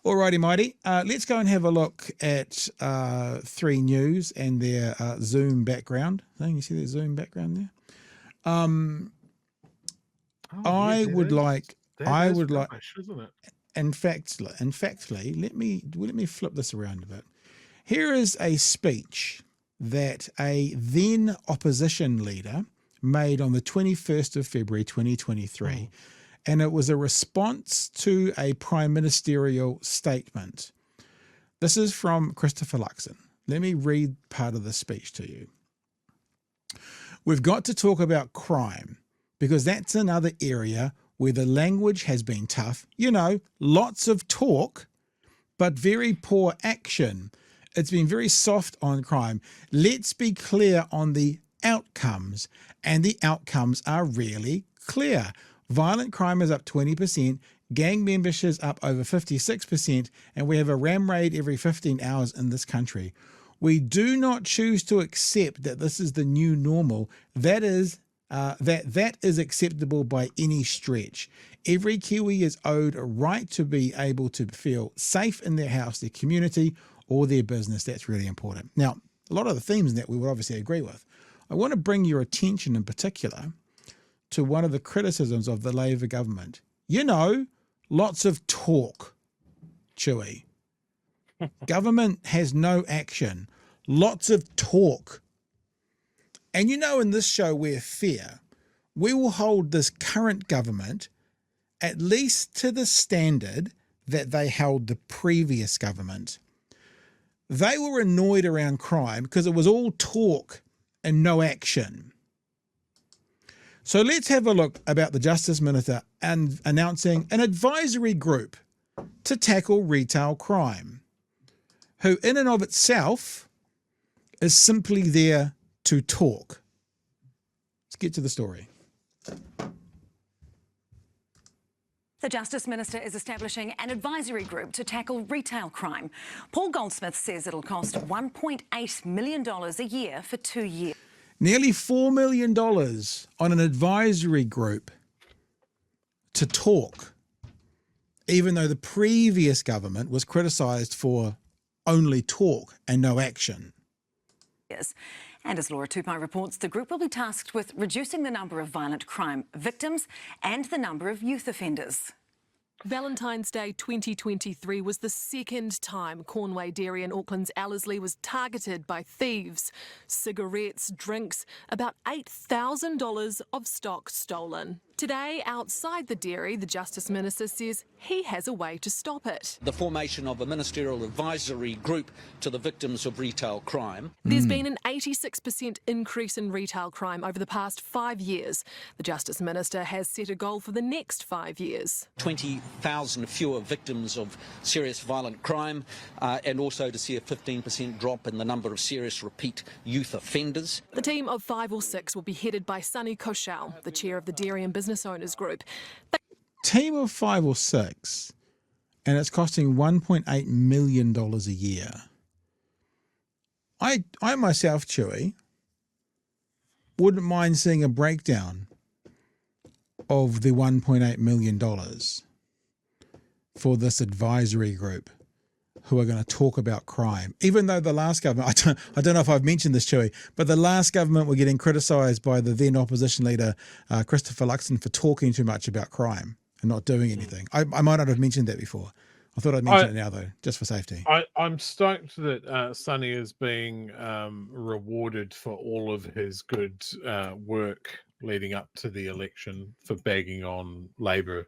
Alrighty, mighty. Let's go and have a look at 3 News and their Zoom background thing. You see their Zoom background there? I would like, rubbish, isn't it? in factly, let me flip this around a bit. Here is a speech that a then opposition leader made on the 21st of February 2023. And it was a response to a prime ministerial statement. This is from Christopher Luxon. Let me read part of the speech to you. We've got to talk about crime because that's another area where the language has been tough. You know, lots of talk, but very poor action. It's been very soft on crime. Let's be clear on the outcomes, and the outcomes are really clear. Violent crime is up 20%, gang memberships up over 56%, and we have a ram raid every 15 hours in this country. We do not choose to accept that this is the new normal. That is acceptable by any stretch. Every Kiwi is owed a right to be able to feel safe in their house, their community, or their business. That's really important. Now, a lot of the themes in that we would obviously agree with. I want to bring your attention in particular to one of the criticisms of the Labour government. You know, lots of talk, Chewy. Government has no action. Lots of talk. And you know, in this show we're fair. We will hold this current government at least to the standard that they held the previous government. They were annoyed around crime because it was all talk and no action. So let's have a look about the Justice Minister and announcing an advisory group to tackle retail crime, who in and of itself is simply there to talk. Let's get to the story. The Justice Minister is establishing an advisory group to tackle retail crime. Paul Goldsmith says it'll cost $1.8 million a year for 2 years. Nearly $4 million on an advisory group to talk, even though the previous government was criticised for only talk and no action. Yes. And as Laura Tupai reports, the group will be tasked with reducing the number of violent crime victims and the number of youth offenders. Valentine's Day 2023 was the second time Cornway Dairy in Auckland's Ellerslie was targeted by thieves. Cigarettes, drinks, about $8,000 of stock stolen. Today, outside the dairy, the Justice Minister says he has a way to stop it. The formation of a ministerial advisory group to the victims of retail crime. There's been an 86% increase in retail crime over the past 5 years. The Justice Minister has set a goal for the next 5 years. 20,000 fewer victims of serious violent crime and also to see a 15% drop in the number of serious repeat youth offenders. The team of 5 or 6 will be headed by Sunny Koshal, the chair of the Dairy and Business Owners Group. Team of 5 or 6, and it's costing $1.8 million a year. I myself, Chewy, wouldn't mind seeing a breakdown of the $1.8 million for this advisory group who are going to talk about crime. Even though the last government, I don't know if I've mentioned this, Chewy, but the last government were getting criticised by the then opposition leader, Christopher Luxon, for talking too much about crime and not doing anything. I might not have mentioned that before. I thought I'd mention it now, though, just for safety. I'm stoked that Sonny is being rewarded for all of his good work leading up to the election for bagging on Labour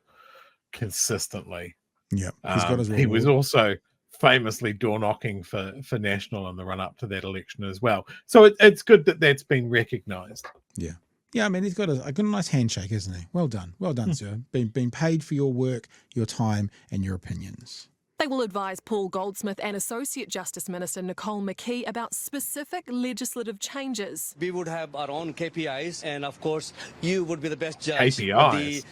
consistently. Yeah, he's got his reward. He was also famously door knocking for National in the run up to that election as well. So it's good that that's been recognised. Yeah. Yeah, I mean, he's got a nice handshake, isn't he? Well done, sir. Being paid for your work, your time, and your opinions. They will advise Paul Goldsmith and Associate Justice Minister Nicole McKee about specific legislative changes. We would have our own KPIs, and of course, you would be the best judge. KPIs?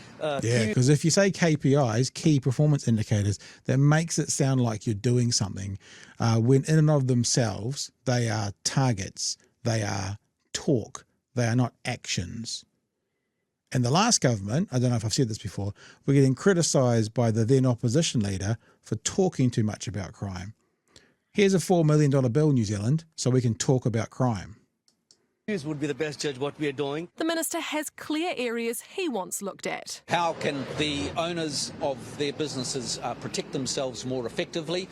Yeah, because if you say KPIs, key performance indicators, that makes it sound like you're doing something, when in and of themselves, they are targets, they are talk, they are not actions. And the last government, I don't know if I've said this before, were getting criticised by the then opposition leader for talking too much about crime. Here's a $4 million bill, New Zealand, so we can talk about crime. Would be the best judge what we are doing. The minister has clear areas he wants looked at. How can the owners of their businesses protect themselves more effectively?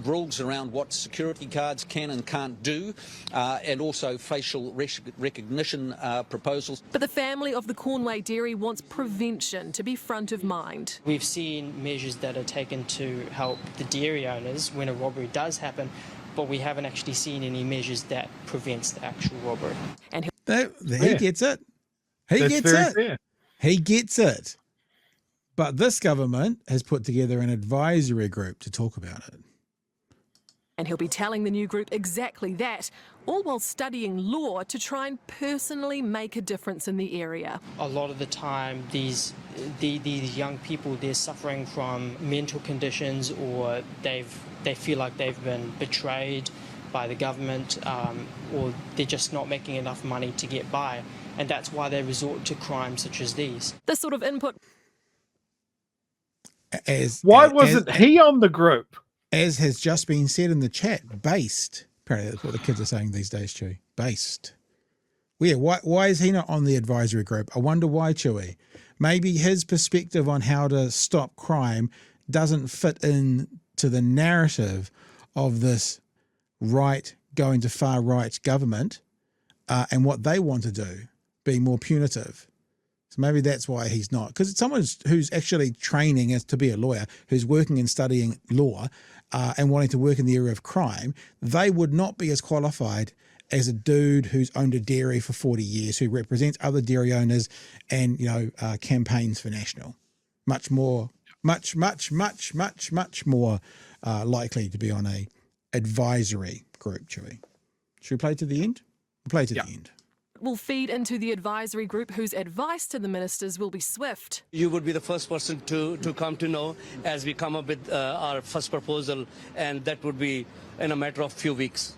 Rules around what security cards can and can't do, and also facial recognition proposals. But the family of the Cornway dairy wants prevention to be front of mind. We've seen measures that are taken to help the dairy owners when a robbery does happen, but we haven't actually seen any measures that prevents the actual robbery. And He gets it. He gets it. But this government has put together an advisory group to talk about it. And he'll be telling the new group exactly that, all while studying law to try and personally make a difference in the area. A lot of the time, these young people, they're suffering from mental conditions, or they feel like they've been betrayed by the government, or they're just not making enough money to get by. And that's why they resort to crimes such as these. This sort of input. Why wasn't he on the group? As has just been said in the chat, based. Apparently that's what the kids are saying these days, Chewy. Based. Well, yeah, why is he not on the advisory group? I wonder why, Chewy. Maybe his perspective on how to stop crime doesn't fit in to the narrative of this right going to far right government and what they want to do, being more punitive. So maybe that's why he's not. Because it's someone who's actually training as to be a lawyer, who's working and studying law and wanting to work in the area of crime, they would not be as qualified as a dude who's owned a dairy for 40 years, who represents other dairy owners and, campaigns for National. Much more likely to be on a advisory group, Chewy. Should we play to the end? We'll play to the end. Will feed into the advisory group whose advice to the ministers will be swift. You would be the first person to come to know as we come up with our first proposal, and that would be in a matter of few weeks.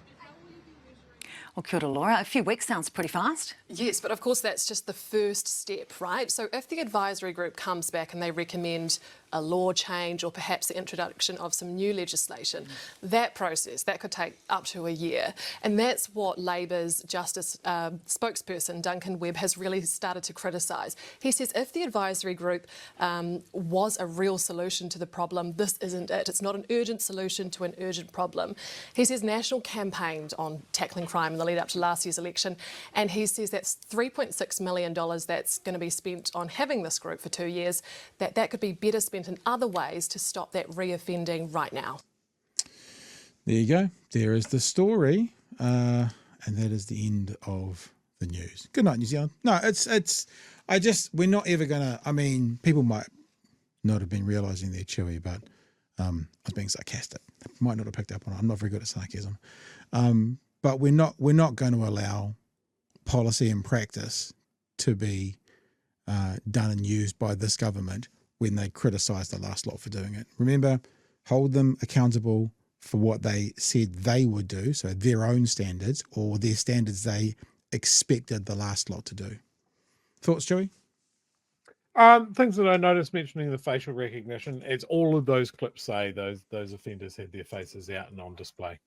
Well, kia ora, Laura. A few weeks sounds pretty fast. Yes, but of course that's just the first step, right? So if the advisory group comes back and they recommend a law change or perhaps the introduction of some new legislation, that process, that could take up to a year. And that's what Labour's Justice spokesperson, Duncan Webb, has really started to criticise. He says if the advisory group was a real solution to the problem, this isn't it. It's not an urgent solution to an urgent problem. He says National campaigned on tackling crime in the lead up to last year's election, and he says that's $3.6 million that's going to be spent on having this group for 2 years, that could be better spent in other ways to stop that reoffending right now. There you go. There is the story, and that is the end of the news. Good night, New Zealand. No, we're not ever going to, people might not have been realising they're Chewy, but I was being sarcastic. Might not have picked up on it. I'm not very good at sarcasm. But we're not going to allow policy and practice to be done and used by this government when they criticise the last lot for doing it. Remember, hold them accountable for what they said they would do, so their own standards or their standards they expected the last lot to do. Thoughts, Joey? Things that I noticed mentioning the facial recognition, as all of those clips say, those offenders had their faces out and on display.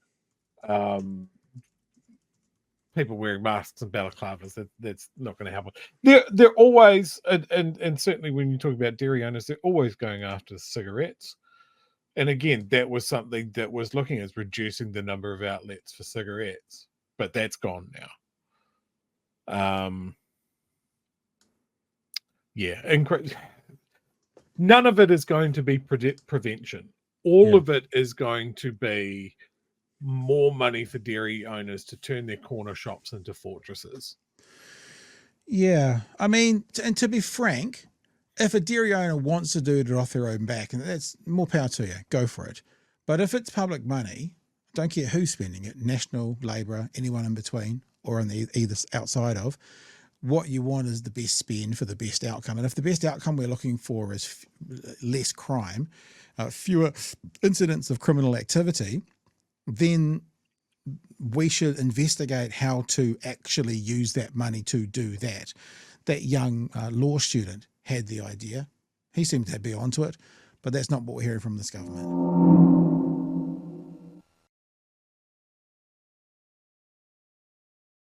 People wearing masks and balaclavas, that's not going to help it. They're always, and certainly when you talk about dairy owners, they're always going after cigarettes. And again, that was something that was looking at reducing the number of outlets for cigarettes, but that's gone now. None of it is going to be prevention. All of it is going to be more money for dairy owners to turn their corner shops into fortresses. Yeah. And to be frank, if a dairy owner wants to do it off their own back, and that's more power to you, go for it. But if it's public money, don't care who's spending it, National, Labor, anyone in between, or on the either outside of, what you want is the best spend for the best outcome. And if the best outcome we're looking for is less crime, fewer incidents of criminal activity, then we should investigate how to actually use that money to do that. That young law student had the idea. He seemed to be onto it. But that's not what we're hearing from this government.